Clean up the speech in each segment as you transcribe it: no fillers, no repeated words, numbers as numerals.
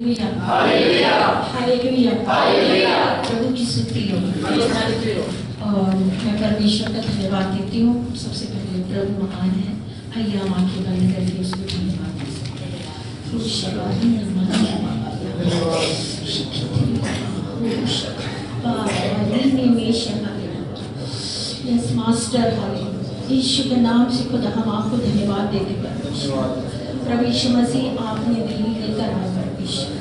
Hallelujah hallelujah hallelujah प्रभु की स्तुति हो। और मैं परमेश्वर का धन्यवाद देती हूँ। सबसे पहले प्रभु महान है। आइए हम आंखें बंद करके उसको धन्यवाद दे सकते हैं। Yes master hallelujah. यीशु के नाम से खुदा हम आपको धन्यवाद देते परमेश्वर। प्रभु यीशु मसीह आपने दिल लेकर आए परमेश्वर।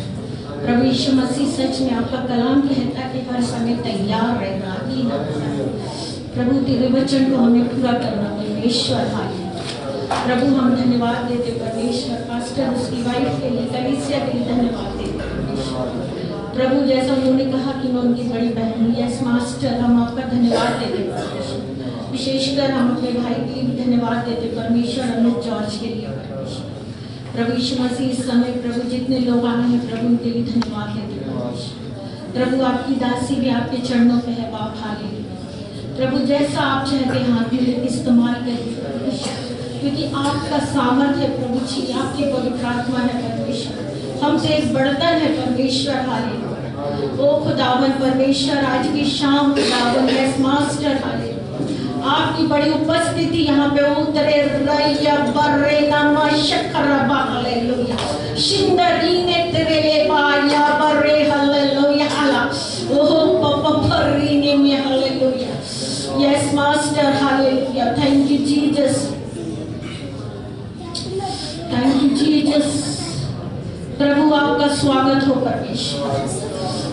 प्रभु यीशु मसीह सच में आपका कलाम कहता है कि हर समय तैयार रहना ही ना। प्रभु तेरे वचन को हमें पूरा करना परमेश्वर हालेलुया। प्रभु हम धन्यवाद देते परमेश्वर। पास्टर उसकी वाइफ के लिए कलीसिया के लिए धन्यवाद देते परमेश्वर। प्रभु जैसा उन्होंने कहा कि मैं उनकी बड़ी बहन हूँ। यस मास्टर हम आपका धन्यवाद देते परमेश्वर। विशेषकर हम अपने भाई के लिए भी धन्यवाद देते परमेश्वर। अमित जॉर्ज के लिए परमेश्वर। प्रभु यीशु मसीह इस समय प्रभु जितने लोग आए हैं प्रभु उनके लिए धन्यवाद देते परमेश्वर। प्रभु आपकी दासी भी आपके चरणों पे है बाप हालेलुया। प्रभु जैसा आप चाहते हैं हाथ में इस्तेमाल करिए परमेश्वर, क्योंकि आपका सामर्थ्य है प्रभु जी। आपकी पवित्र आत्मा है परमेश्वर। हमसे एक बर्तन है परमेश्वर हालेलुया। ओ खुदावन परमेश्वर आज की शाम खुदावन यस मास्टर हालेलुया आपकी बड़ी उपस्थिति यहाँ पे उतरे रैया बर्रे नामा शक्करबा हालेलुया शिंदरीने तेरे बाया बर्रे हालेलुया हाला ओह पापा बर्रीने में hallelujah yes master hallelujah. Thank you Jesus, thank you Jesus. प्रभु आपका स्वागत हो परमेश्वर।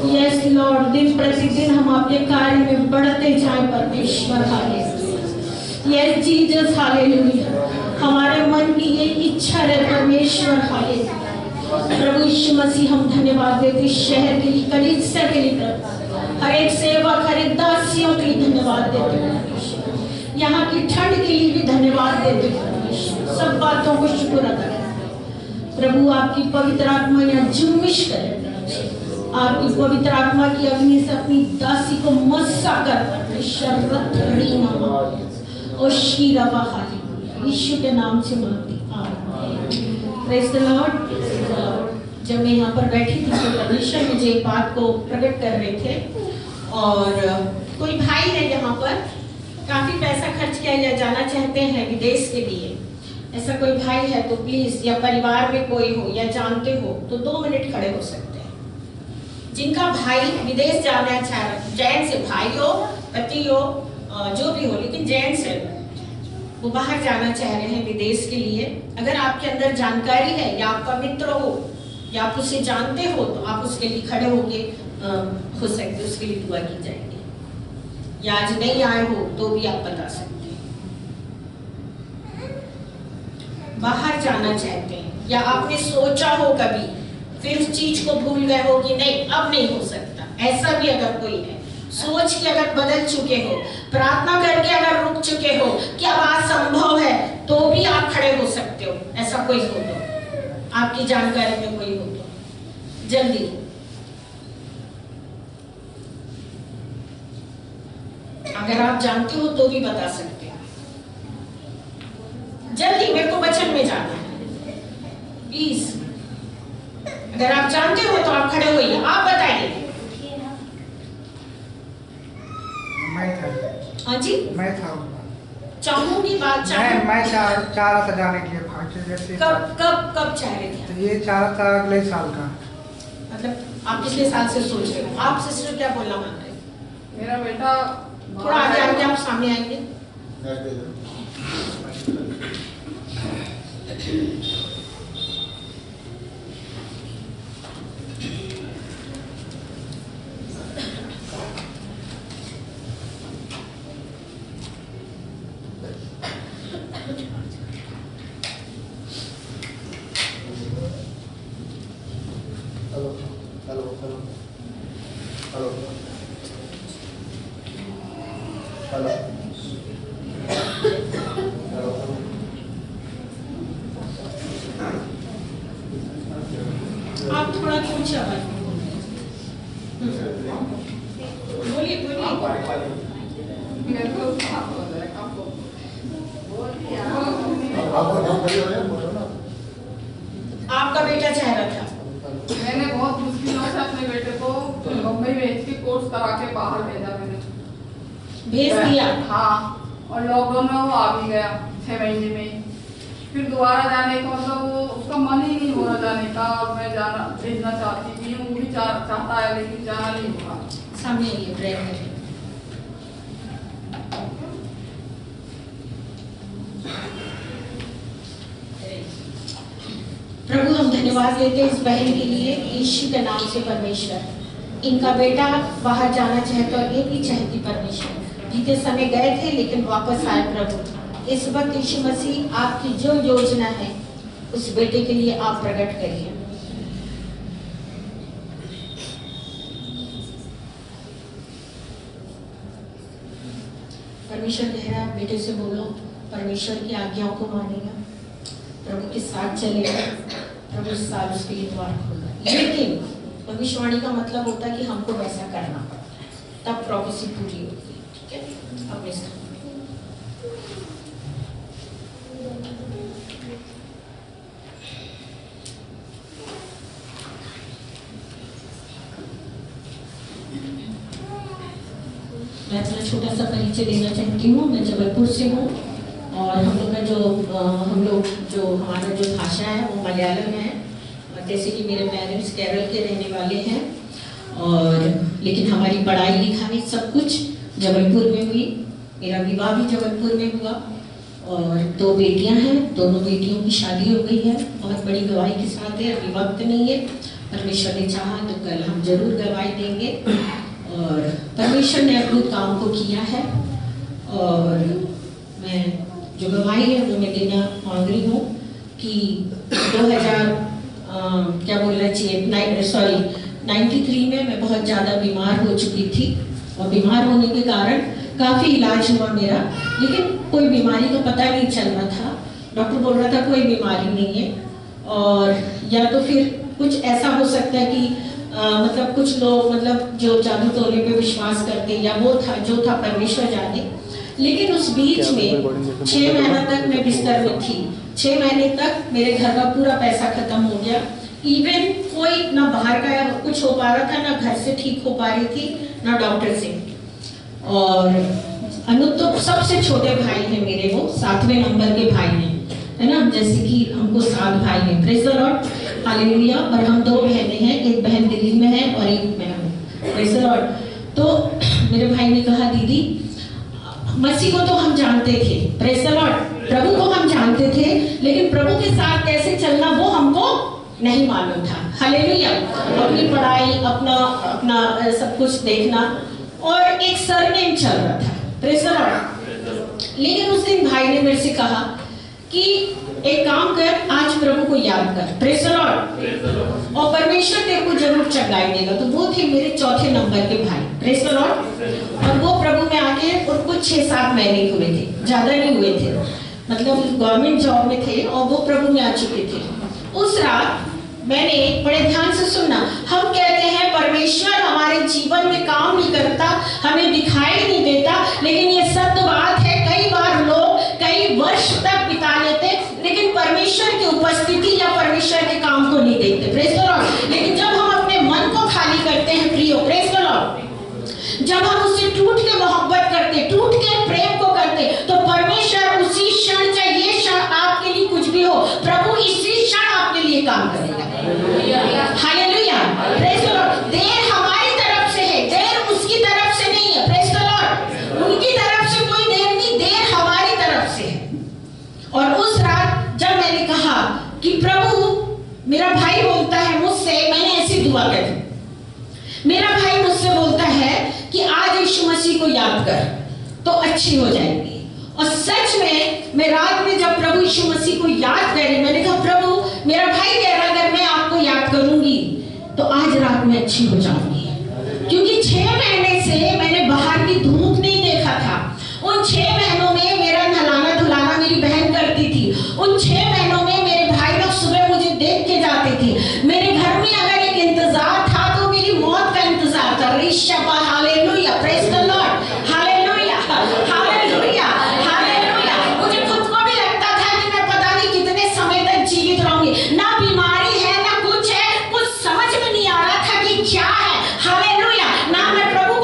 यस लॉर्ड दिन प्रतिदिन हम आपके कार्य में बढ़ते जाएं परमेश्वर हालेलुया। Yes Jesus hallelujah. हमारे मन की ये इच्छा है परमेश्वर हालेलुया। प्रभु यीशु मसीह हम धन्यवाद देते शहर के लिए कलीसिया के लिए प्रभु हर एक सेवक हर एक दासियों के लिए धन्यवाद देते परमेश्वर। यहाँ की ठंड के लिए भी धन्यवाद देते परमेश्वर। सब बातों को शुक्र अदा करें प्रभु। आपकी पवित्र आत्मा यहाँ जुम्मिश करे। आपकी पवित्र आत्मा की अग्नि से अपनी दासी को मस्सा कर परमेश्वर। और शीरावा हालेलुया यीशु के नाम से मांगती आमीन। Praise the Lord. जब मैं यहाँ पर बैठी थी तो परमेश्वर मुझे एक बात को प्रकट कर रहे थे। और कोई भाई है यहाँ पर काफी पैसा खर्च किया जाना चाहते हैं विदेश के लिए। ऐसा कोई भाई है तो प्लीज, या परिवार में कोई हो या जानते हो तो 2 मिनट खड़े हो सकते हैं। जिनका भाई विदेश जाना चाह रहा, जैन से भाई हो पति हो जो भी हो, लेकिन जेंट्स है वो बाहर जाना चाह रहे हैं विदेश के लिए। अगर आपके अंदर जानकारी है या आपका मित्र हो या आप उसे जानते हो तो आप उसके लिए खड़े होके हो सकते, उसके लिए दुआ की जाएगी। या आज नहीं आए हो तो भी आप बता सकते हैं। बाहर जाना चाहते हैं या आपने सोचा हो कभी फिर उस चीज को भूल गए हो कि नहीं अब नहीं हो सकता, ऐसा भी अगर कोई है, सोच के अगर बदल चुके हो, प्रार्थना करके अगर रुक चुके हो कि अब आज संभव है, तो भी आप खड़े हो सकते हो। ऐसा कोई हो तो आपकी जानकारी में कोई हो तो जल्दी। अगर आप जानते हो तो भी बता सकते हो जल्दी। मेरे को वचन में जाना है प्लीज। अगर आप जानते हो तो आप खड़े होइए, आप बताइए। हाँ जी मैं था चाहूंगी बात मैं चाह रहा था जाने के लिए। जैसे कब चाह रहे थे? तो ये चाह रहा था अगले साल का। मतलब आप पिछले साल से सोच रहे हो। आप सिस्टर क्या बोलना मान रहे? मेरा बेटा थोड़ा आगे आगे आप सामने आएंगे। आप थोड़ा कुछ आवाज बोलिए मेरे को आपका बेटा चाह रहा था। मैंने बहुत कोर्स करा के बाहर भेजा मैंने। भेज दिया? हाँ, और लॉकडाउन में वो आ भी गया 6 महीने में। फिर दोबारा जाने का मतलब वो उसका मन ही नहीं हो रहा जाने का, और मैं जाना भेजना चाहती थी, वो भी चाहता है लेकिन जाना नहीं हो रहा। सामने आइए, प्रेयर करें। प्रभु हम धन्यवाद देते हैं इस बहन के लिए, यीशु के नाम से परमेश्वर। इनका बेटा बाहर जाना चाहता और ये भी चाहती परमेश्वर, बीते समय गए थे लेकिन वापस आए प्रभु। इस वक्त यीशु मसीह आपकी जो योजना है उस बेटे के लिए आप प्रकट करिए। परमेश्वर कह रहा है बेटे से बोलो परमेश्वर की आज्ञाओं को मानेगा, प्रभु के साथ चलेगा, प्रभु इस साल उसके लिए द्वार खोलेगा। लेकिन भविष्यवाणी का मतलब होता है कि हमको वैसा करना पड़ता है, तब प्रोफेसी पूरी होती है। ठीक है, अपने साथ मैं अपना छोटा सा परिचय देना चाहती हूँ। मैं जबलपुर से हूँ और हम लोग का जो हमारा जो भाषा है वो मलयालम है, और जैसे कि मेरे पेरेंट्स केरल के रहने वाले हैं, और लेकिन हमारी पढ़ाई लिखाई सब कुछ जबलपुर में हुई। मेरा विवाह भी जबलपुर में हुआ और 2 बेटियां हैं, दोनों बेटियों की शादी हो गई है। बहुत बड़ी गवाही के साथ है, अभी वक्त नहीं है, परमेश्वर ने चाहा तो कल हम जरूर गवाही देंगे। और परमेश्वर ने अद्भुत काम को किया है, और मैं जो गवाही है वो मैं देना मांग रही हूँ कि 93 में मैं बहुत ज़्यादा बीमार हो चुकी थी, और बीमार होने के कारण काफ़ी इलाज हुआ मेरा, लेकिन कोई बीमारी का पता नहीं चल रहा था। डॉक्टर बोल रहा था कोई बीमारी नहीं है, और या तो फिर कुछ ऐसा हो सकता है कि मतलब कुछ लोग मतलब जो जादू टोने पे विश्वास करते, या वो था जो था परमेश्वर जाने। लेकिन उस बीच में 6 महीना तक मैं बिस्तर में थी। 6 महीने तक मेरे घर का पूरा पैसा खत्म हो गया। इवन कोई ना बाहर का कुछ हो पा रहा था, ना घर से ठीक हो पा रही थी, ना डॉक्टर से। और अनु तो सबसे छोटे भाई हैं मेरे, वो 7वें नंबर के भाई हैं, है ना, जैसे कि हमको 7 भाई हैं, प्रेज़ द लॉर्ड, हालेलुया। और हम 2 बहनें हैं, एक बहन दिल्ली में है और एक मैं हूँ, प्रेज़ द लॉर्ड। तो मेरे भाई ने कहा दीदी मसीह को तो हम जानते थे, प्रेज़ द लॉर्ड, प्रभु को हम जानते थे, लेकिन प्रभु के साथ कैसे चलना वो हमको नहीं मालूम था। हालेलुया। अपनी पढ़ाई अपना सब कुछ देखना, और एक सरनेम चल रहा था, प्रेज़ द लॉर्ड। लेकिन उस दिन भाई ने मेरे से कहा कि एक काम कर, आज प्रभु को याद कर, प्रेज़ द लॉर्ड, और परमेश्वर तेरे को जरूर चंगाई देगा। तो वो थे मेरे 4थे नंबर के भाई, प्रेज़ द लॉर्ड। और वो प्रभु में आके उनको 6-7 महीने हुए थे, ज्यादा नहीं हुए थे, मतलब गवर्नमेंट जॉब में थे, और वो प्रभु में आ चुके थे। उस रात मैंने बड़े ध्यान से सुना। हम कहते हैं परमेश्वर हमारे जीवन में काम नहीं करता, हमें दिखाई नहीं देता, लेकिन ये सत्य बात है। कई बार लोग कई वर्ष तक बिता लेते, लेकिन परमेश्वर की उपस्थिति या परमेश्वर के काम को नहीं देखते, प्रेज़ द लॉर्ड। लेकिन जब हम अपने मन को खाली करते हैं प्रियो, प्रेज़ द लॉर्ड, जब हम उससे टूट के मोहब्बत करते, टूट के प्रेम को करते, तो परमेश्वर उसी क्षण, चाहे ये क्षण आपके लिए कुछ भी हो, प्रभु इसी क्षण आपके लिए काम करेगा। Hallelujah, praise the Lord. देर हमारी तरफ से है, देर उसकी तरफ से नहीं है, प्रेज़ द लॉर्ड। उनकी तरफ से कोई देर नहीं, देर हमारी तरफ से है। और उस रात जब मैंने कहा कि प्रभु, मेरा भाई बोलता है मुझसे, मैंने ऐसी दुआ करी, मेरा भाई मुझसे बोलता है कि आज यीशु मसीह को याद कर तो अच्छी हो जाएगी। और सच में मैं रात में जब प्रभु यीशु मसीह को याद करी, मैंने कहा प्रभु, मेरा भाई कह रहा अगर मैं आपको याद करूंगी तो आज रात में अच्छी हो जाऊंगी, क्योंकि 6 महीने से मैंने बाहर की धूप नहीं देखा था। उन 6 महीनों में मेरा नहलाना धुलाना मेरी बहन करती थी। उन 6 महीनों में मेरे भाई लोग सुबह मुझे देख के जाते थे। मेरे घर में अगर एक इंतजार था तो मेरी मौत का इंतजार था। Rishabh, hallelujah, praise the Lord, hallelujah, hallelujah, hallelujah. मुझे खुद को भी लगता था कि मैं पता नहीं कितने समय तक जीवित रहूंगी, ना बीमारी है ना कुछ है, कुछ समझ में नहीं आ रहा था कि क्या है। हालेलुया, ना मैं प्रभु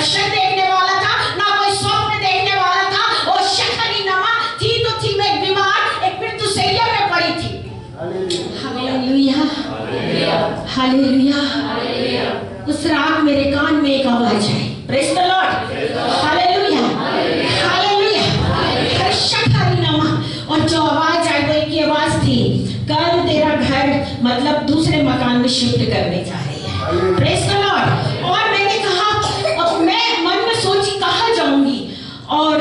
दर्शन देखने वाला था, ना कोई स्वप्न देखने वाला था। वो शखरी नमा थी तो थी मैं बीमार, एक मृत्यु शैया में पड़ी थी। Hallelujah, hallelujah. उस रात मेरे कान में एक आवाज आई, praise the Lord, hallelujah, hallelujah. शखरी नमा, और जो आवाज आई वो एक ही आवाज थी, कल तेरा घर मतलब दूसरे मकान में शिफ्ट करने जा रही है। Praise the Lord. और मैंने कहा, अब मैं मन में सोची कहाँ जाऊंगी, और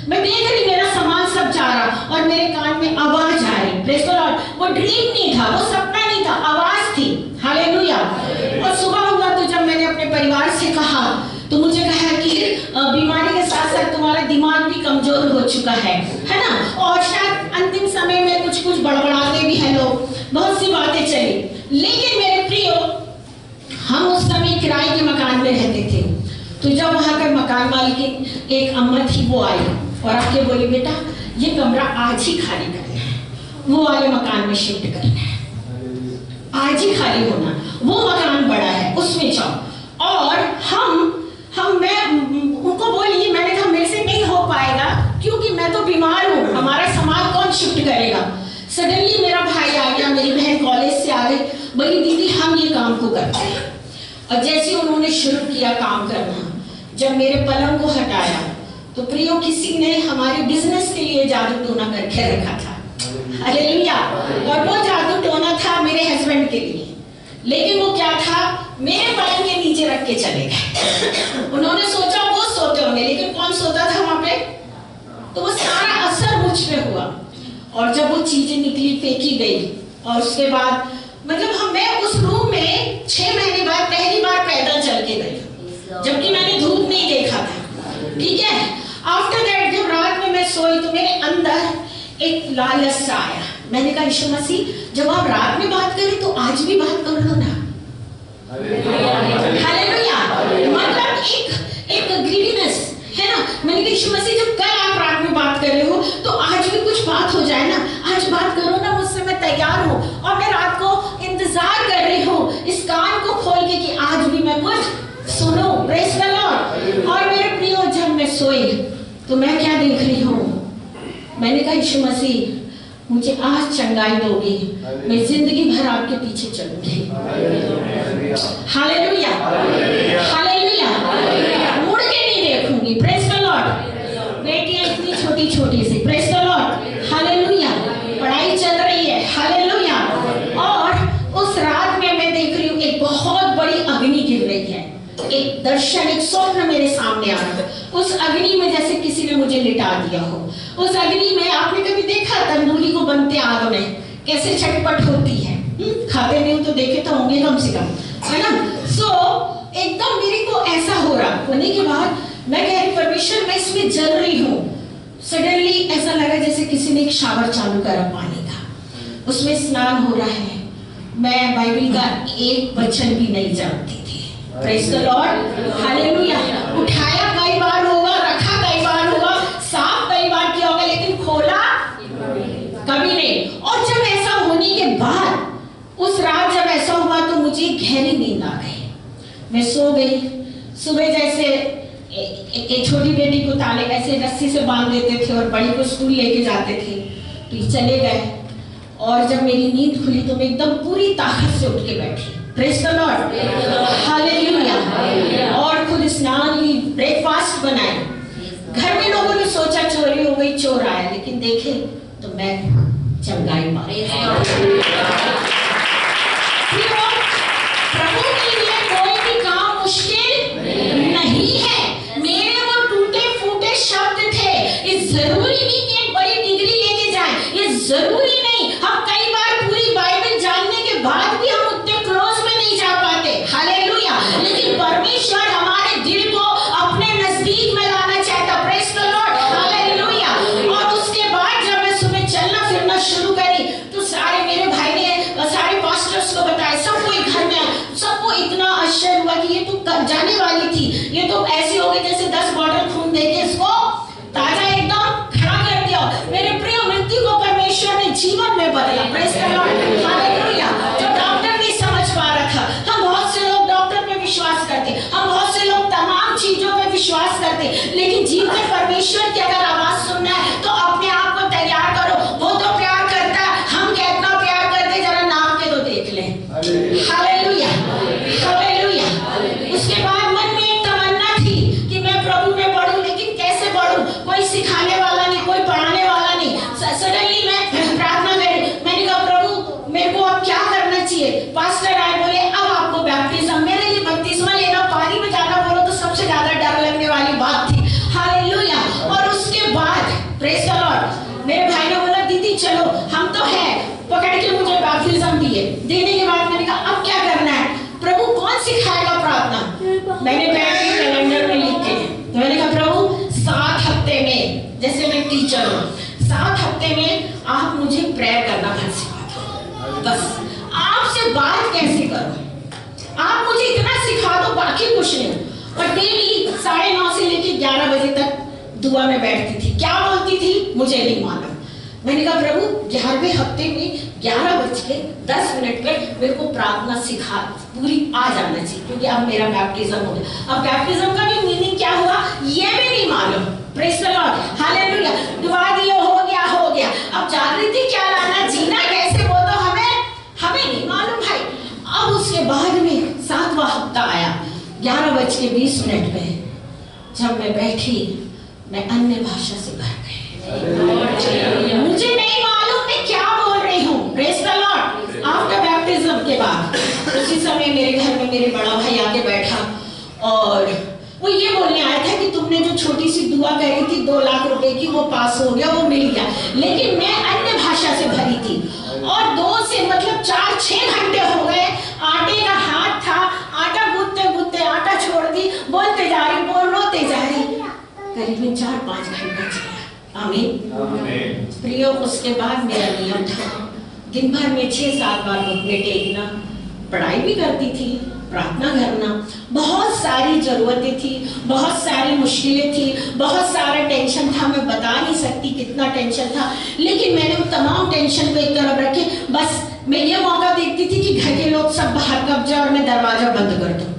मैं देख रही मेरा सामान सब जा रहा और मेरे कान में आवाज आ रही। Praise the Lord. वो ड्रीम नहीं था, वो सपना नहीं था, आवाज थी। हालेलुया। और सुबह हुआ तो जब मैंने अपने परिवार से कहा तो मुझे कहा कि बीमारी के साथ साथ तुम्हारा दिमाग भी कमजोर हो चुका है ना, और शायद अंतिम समय में कुछ कुछ बड़बड़ाते भी हैं लोग, बहुत सी बातें चली। लेकिन मेरे प्रियो, हम उस समय किराए के मकान में रहते थे, तो जब वहां का मकान मालिक एक अम्मा थी, वो आई और आके बोली, बेटा ये कमरा आज ही खाली करना है, वो वाले मकान में शिफ्ट करना है, आज ही खाली होना, वो मकान बड़ा है उसमें जाओ। और मैं उनको बोली, मैंने कहा मेरे से नहीं हो पाएगा क्योंकि मैं तो बीमार हूँ, हमारा सामान कौन शिफ्ट करेगा। सडनली मेरा भाई आ गया, मेरी बहन कॉलेज से आ गई, बोली दीदी हम ये काम को करते हैं। और जैसे उन्होंने शुरू किया काम करना, जब मेरे पलंग को हटाया तो प्रियो किसी ने हमारे बिजनेस के लिए जादू टोना करके रखा था। हालेलुया। और वो जादू टोना था मेरे हस्बैंड के लिए, लेकिन वो क्या था, मेरे पलंग के नीचे रख के चले गए। उन्होंने सोचा वो सोते होंगे, लेकिन कौन सोता था वहां पे, तो वो सारा असर मुझ पे हुआ। और जब वो चीजें निकली, फेंकी गई, और उसके बाद मतलब मैं उस रूम में 6 महीने बाद पहली बार पैदल चल के गई, जबकि मैंने धूप नहीं देखा था। ठीक है। आफ्टर दैट जब रात में मैं सोई तो मेरे अंदर एक लालच सा आया। मैंने कहा यीशु मसीह, जब आप रात में बात करें तो आज भी बात कर लो ना। हालेलुया। मतलब एक ग्रीडीनेस है ना। मैंने कहा यीशु मसीह, जब कल आप रात में बात कर रहे हो तो आज भी कुछ बात हो जाए ना, आज बात करो ना मुझसे, मैं तैयार हूँ। और मैं रात को इंतजार कर रही हूँ इस कान को खोल के कि आज भी मैं कुछ सुनो। Praise the Lord. और मेरे प्रियो, जब मैं सोई तो मैं क्या देख रही हूँ, मैंने कहा यीशु मसीह मुझे आज चंगाई दोगी, मैं जिंदगी भर आपके पीछे चलूंगी। Hallelujah, hallelujah. मुड़ के नहीं देखूंगी। Praise the Lord. बेटियां इतनी छोटी छोटी सी, प्रेज द लॉर्ड, हालेलुया। पढ़ाई चल रही है, हालेलुया। और उस रात में मैं देख रही हूँ एक बहुत बड़ी अग्नि गिर रही है। एक दर्शन, एक स्वप्न मेरे सामने आ रहा है। उस अग्नि में जैसे किसी ने मुझे लिटा दिया हो। उस अग्नि में, आपने कभी देखा तंदूरी को बनते आग में कैसे छटपट होती है? खाते नहीं तो देखे तो होंगे कम से कम, है ना। एकदम मेरे को ऐसा हो रहा होने के बाद मैं कह रही परमेश्वर, मैं इसमें जल रही हूँ। सडनली ऐसा लगा जैसे किसी ने एक शावर चालू करा पानी का, उसमें स्नान हो रहा है। मैं बाइबल का एक वचन भी नहीं जानती थी। Praise the Lord, hallelujah. उठाया कई बार होगा, रखा कई बार होगा, साफ कई बार किया होगा, लेकिन खोला कभी नहीं। और जब ऐसा होने के बाद, उस रात जब ऐसा हुआ तो मुझे गहरी नींद आ गई। मैं सो गई। सुबह जैसे एक छोटी बेटी को ताले ऐसे रस्सी से बांध देते थे और बड़ी को स्कूल लेके जाते थे, तो ये चले गए। और जब मेरी नींद खुली तो मैं एकदम पूरी ताकत से उठ के बैठी। Praise the Lord, hallelujah. और खुद स्नान ली, ब्रेकफास्ट बनाए। घर में लोगों ने सोचा चोरी हो गई, चोर आया, लेकिन देखे तो मैं चंगाई पाई। प्रभु के लिए कोई भी काम मुश्किल नहीं है। मेरे वो टूटे फूटे शब्द थे। ये जरूरी नहीं कि एक बड़ी डिग्री लेके जाए, ये जरूरी नहीं। हम कई बार पूरी बाइबल जानने के बाद भी हम उतने क्लोज में नहीं जा पाते। हालेलुया। लेकिन परमेश्वर हमारे दिल को अपने नजदीक में लाना चाहता। Praise the Lord, hallelujah. और उसके बाद जब मैं सुबह चलना फिरना शुरू करी तो सारे मेरे भाई ने सारे पास्टर्स को बताया, सबको घर में, सबको इतना आश्चर्य हुआ कि ये तो कब जाने वाली थी, ये तो ऐसी हो गई जैसे 10 बॉटल खून देके इसको ताजा एकदम खड़ा कर दिया। मेरे प्रिय, मृत्यु को परमेश्वर ने जीवन में बदला। Praise the Lord, hallelujah. जो डॉक्टर नहीं समझ पा रहा था, हम बहुत से लोग डॉक्टर पे विश्वास करते, हम बहुत से लोग तमाम चीजों पे तुझे परमेश्वर की अगर आवाज सुनना है तो अपने आप को तैयार करो। वो तो प्यार करता है, हम कितना प्यार करते जरा नाम के तो देख लें। Hallelujah, hallelujah. उसके बाद मन में एक तमन्ना थी कि मैं प्रभु में बढ़ूं, लेकिन कैसे बढ़ूं? कोई सिखाने वाला नहीं, कोई पढ़ाने वाला नहीं। सडनली मैं प्रार्थना करी, मैंने कहा प्रभु मेरे को अब क्या करना चाहिए? पास्टर आए, बोले अब आपको बैप्टिज्म। मेरे लिए बपतिस्मा लेना, पानी में जाना बोलो तो सबसे ज्यादा डर लगने वाली बात थी। हालेलुया। और उसके बाद प्रेज द लॉर्ड, मेरे भाई ने बोला दीदी चलो, हम तो है, पकड़ के मुझे बैप्टिज्म दिए। देने के बाद मैंने कहा अब क्या करना है प्रभु? कौन सिखाएगा प्रार्थना? मैंने बैठ के कैलेंडर में लिख के, तो मैंने कहा प्रभु 7 हफ्ते में, जैसे मैं टीचर हूँ, 7 हफ्ते में आप मुझे प्रेयर करना घर सिखा दो। बस आपसे बात कैसे करूं, आप मुझे इतना सिखा दो, बाकी कुछ नहीं। और डेली 9:30 से लेकर 11 बजे तक दुआ में बैठती थी। क्या बोलती थी मुझे नहीं मालूम। मैंने कहा प्रभु 11वें हफ्ते में 11:10 पे मेरे को प्रार्थना सिखा, पूरी आ जाना चाहिए, क्योंकि अब मेरा बैप्टिज्म हो गया। अब बैप्टिज्म का भी मीनिंग क्या हुआ ये भी नहीं मालूम। Praise the Lord, hallelujah. दुआ दिया, हो गया। अब जागृति क्या लाना, जीना कैसे, वो तो हमें नहीं मालूम भाई। अब उसके बाद में 7वां हफ्ता आया, 11:20 पे जब मैं बैठी, मैं अन्य भाषा से भर गई। मुझे नहीं मालूम मैं क्या बोल रही हूँ। Praise the Lord. After baptism के बाद उसी समय मेरे घर में मेरे बड़ा भाई आके बैठा और वो ये बोलने आया था कि तुमने जो छोटी सी दुआ करी थी 2 लाख रुपए की, वो पास हो गया, वो मिल गया। लेकिन मैं अन्य भाषा से भरी थी और 2 से मतलब 4-6 घंटे हो गए। आटे का हाथ था, आटा गूंथते गूंथते आटा छोड़ दी, बोलते जा रही, रोते जा रही। करीबन 4-5 घंटा चला। आमीन। प्रियो, उसके बाद मेरा नियम था दिन भर में 6-7 बार घुटने टेकना, पढ़ाई भी करती थी, प्रार्थना करना। बहुत सारी जरूरतें थी, बहुत सारी मुश्किलें थी, बहुत सारा टेंशन था। मैं बता नहीं सकती कितना टेंशन था, लेकिन मैंने उन तमाम टेंशन को एक तरफ रखे। बस मैं ये मौका देखती थी कि घर के लोग सब बाहर कब जाए और मैं दरवाजा बंद कर दूं।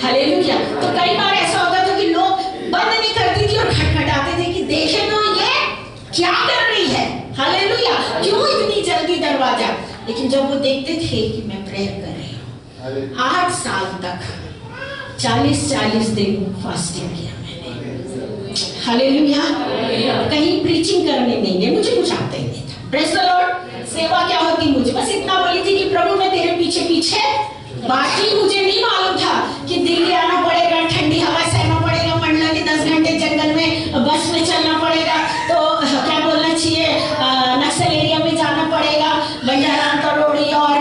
हालेलुया। तो कई बार ऐसा होता था कि लोग बंद नहीं करती थी और खटखटाते थे कि देखे तो ये क्या कर रही है। हालेलुया। क्यों इतनी जल्दी दरवाजा? लेकिन जब वो देखते थे कि मैं प्रेयर कर रही हूँ, 8 साल तक 40 दिन फास्टिंग किया मैंने। हालेलुया। कहीं प्रीचिंग करने नहीं गए, मुझे कुछ आता ही नहीं था। Praise the Lord. सेवा क्या होती मुझे बस इतना बोली थी कि प्रभु मैं तेरे पीछे पीछे। बाकी मुझे नहीं मालूम था कि दिल्ली आना पड़ेगा, ठंडी हवा सहना पड़ेगा, मंडला के 10 घंटे जंगल में बस में चलना पड़ेगा, तो क्या बोलना चाहिए, नक्सल एरिया में जाना पड़ेगा, बंजारा तरोड़ी और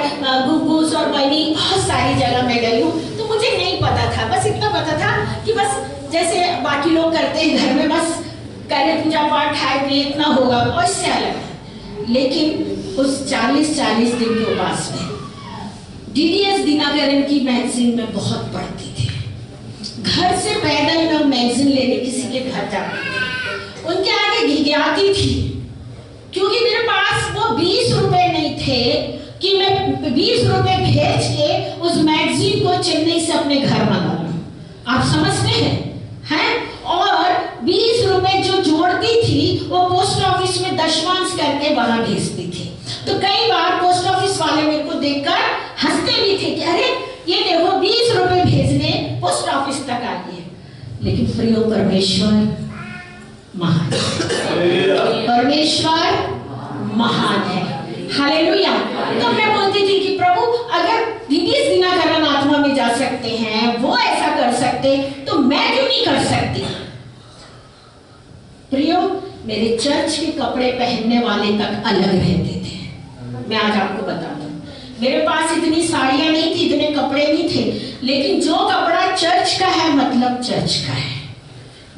गुगूस और बनी, बहुत सारी जगह में गई हूँ। तो मुझे नहीं पता था, बस इतना पता था कि बस जैसे बाकी लोग करते हैं घर में, बस करें पूजा पाठ, खाए पिए, इतना होगा, और इससे अलग। लेकिन उस 40 दिन के उपास में डीडीएस दिनाकरन की मैगजीन में बहुत पढ़ती थी। घर से पैदल मैं मैगजीन लेने किसी के घर जाती थी, उनके आगे घिघियाती थी, क्योंकि मेरे पास वो 20 रुपए नहीं थे कि मैं 20 रुपए भेज के उस मैगजीन को चेन्नई से अपने घर मंगा लूं। आप समझते हैं? और 20 रुपए जो जोड़ती थी वो पोस्ट ऑफिस में दशमांश करके वहां भेजती थी। तो कई बार पोस्ट ऑफिस वाले मेरे को देखकर हंसते भी थे कि अरे ये देखो 20 रुपए भेजने पोस्ट ऑफिस तक आई है। लेकिन प्रियो, परमेश्वर महान, परमेश्वर महान है। हालेलुया। तो मैं बोलती थी कि प्रभु अगर डीडीएस दिनाकरन आत्मा में जा सकते हैं, वो ऐसा कर सकते, तो मैं क्यों नहीं कर सकती? प्रियो, मेरे चर्च के कपड़े पहनने वाले तक अलग रहते थे। मैं आज आपको बताता हूँ, मेरे पास इतनी साड़ियां नहीं थी, इतने कपड़े नहीं थे, लेकिन जो कपड़ा चर्च का है मतलब चर्च का है।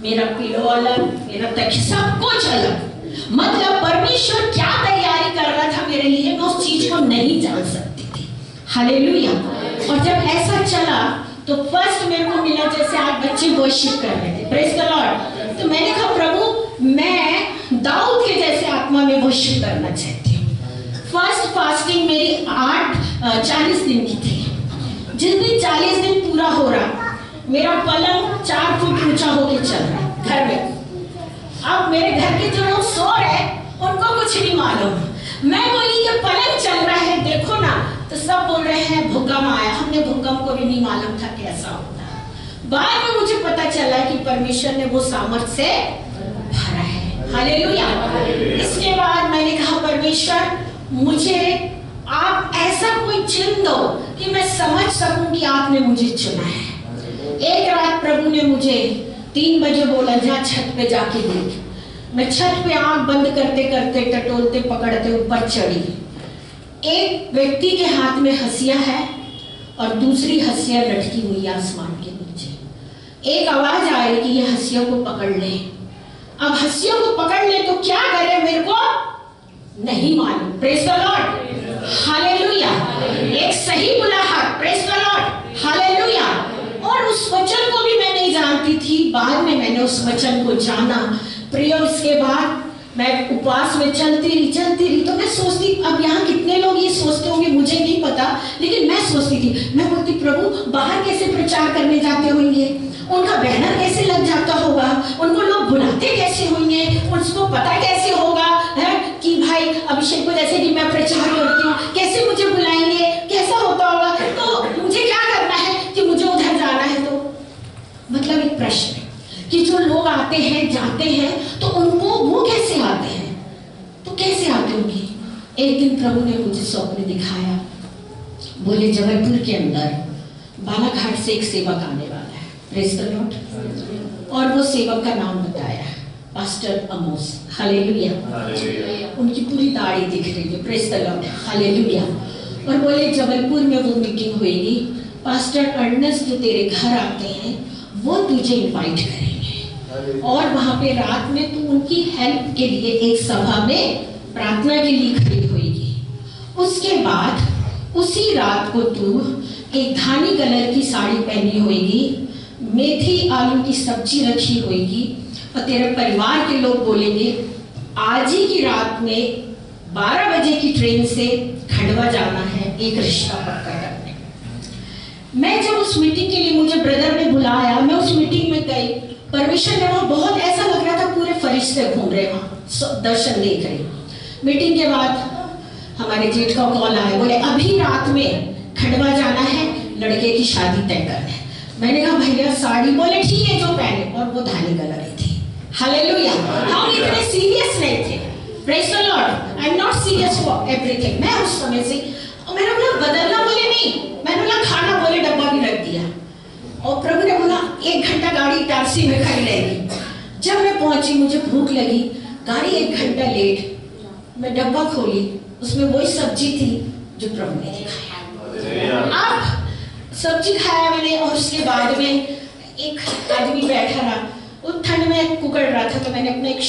मेरा पिलो अलग, मेरा तकिया, सब कुछ अलग। मतलब परमेश्वर क्या तैयारी कर रहा था मेरे लिए, मैं उस चीज को नहीं जान सकती थी। हालेलुया। और जब ऐसा चला तो फर्स्ट मेरे को मिला, जैसे आज बच्चे वर्शिप कर रहे थे, प्रेज द लॉर्ड। तो मैंने कहा प्रभु मैं दाऊद के जैसे आत्मा में वर्शिप करना चाहती हूँ। फर्स्ट फास्टिंग मेरी 40 दिन की थी। जिस दिन 40 दिन पूरा हो रहा, मेरा पलंग 4 फुट ऊंचा होके चल रहा घर में। अब मेरे घर के जो लोग सो रहे उनको कुछ नहीं मालूम। मैं बोली ये पलंग चल रहा है देखो ना, तो सब बोल रहे हैं भूकंप आया। हमने भूकंप को भी नहीं मालूम था कैसा होता है। बाद में मुझे पता चला कि परमेश्वर ने वो सामर्थ से भरा है। हालेलुया। इसके बाद मैंने कहा परमेश्वर मुझे आप ऐसा कोई चुन दो कि मैं समझ सकूं कि आपने मुझे चुना है। एक रात प्रभु ने मुझे 3 बजे बोला जा छत पे जाके देख। मैं छत पे आंख बंद करते करते टटोलते पकड़ते ऊपर चढ़ी। एक व्यक्ति के हाथ में हंसिया है और दूसरी हंसिया लटकी हुई आसमान के नीचे। एक आवाज आई कि ये हंसियों को पकड़ ले। अब हंसियों को पकड़ ले तो क्या करे मेरे को नहीं मालूम। Praise the Lord. हालेलुया। एक सही बुलाहट। Praise the Lord. हालेलुया। और उस वचन को भी मैं नहीं जानती थी, बाद में मैंने उस वचन को जाना। प्रिय उसके बाद मैं उपवास में चलती रही तो मैं सोचती, अब यहाँ कितने लोग ये सोचते होंगे मुझे नहीं पता, लेकिन मैं सोचती थी, मैं बोलती प्रभु बाहर कैसे प्रचार करने जाते होंगे, उनका बैनर कैसे लग जाता होगा, उनको लोग बुलाते कैसे होंगे, उसको पता कैसे होगा है कि भाई अभिषेक को जैसे कि मैं प्रचार करती हूँ कैसे मुझे बुलाएंगे, कैसा होता होगा, तो मुझे क्या करना है कि मुझे उधर जाना है। तो मतलब एक प्रश्न कि जो लोग आते हैं जाते हैं तो उनको वो कैसे आते हैं, तो कैसे आते होंगे। एक दिन प्रभु ने मुझे स्वप्न दिखाया, बोले जबलपुर के अंदर बालाघाट से एक सेवक आने वाला है। Praise the Lord. और वो सेवक का नाम बताया पास्टर अमोस। हालेलुया। उनकी पूरी दाढ़ी दिख रही है। Praise the Lord. हालेलुया। और बोले जबलपुर में वो मीटिंग होगी, पास्टर अर्नेस्ट जो तेरे घर आते हैं वो तुझे इनवाइट करेंगे और वहां पे रात में तू उनकी हेल्प के लिए एक सभा में प्रार्थना के लिए खड़ी होगी। उसके बाद उसी रात को तू एक धानी कलर की साड़ी पहनी होगी, मेथी आलू की सब्जी रखी होगी और तेरे परिवार के लोग बोलेंगे आज ही की रात में 12 बजे की ट्रेन से खंडवा जाना है एक रिश्ता पक्का करने। मैं जब उस मीटिंग के लिए मुझे ब्रदर ने बुलाया, मैं उस मीटिंग में गई। परमेश्वर ने वहां बहुत ऐसा लग रहा था पूरे फरिश्ते घूम रहे वहां दर्शन देख रहे। मीटिंग के बाद हमारे जेठ का कॉल आया, बोले अभी रात में खंडवा जाना है, लड़के की शादी तय करना है। मैंने कहा भैया साड़ी, बोले ठीक है जो पहने, और वो धानी कलर की थी। हालेलुया। हम इतने सीरियस नहीं थे। Praise the Lord. I am not serious for everything. मैं उस समय से मैंने बोला बदलना, बोले नहीं, मैंने बोला खाना, बोले डब्बा भी रख दिया। और प्रभु ने बोला 1 घंटा गाड़ी टैक्सी में खड़ी रहेगी। जब मैं पहुंची मुझे भूख लगी, गाड़ी 1 घंटा लेट, मैं डब्बा खोली, उसमें वही सब्जी थी जो प्रभु ने दिखाया। अब सब्जी खाया मैंने और उसके बाद में एक आदमी बैठा रहा, वो ठंड में कुकड़ रहा था, तो मैंने अपना एक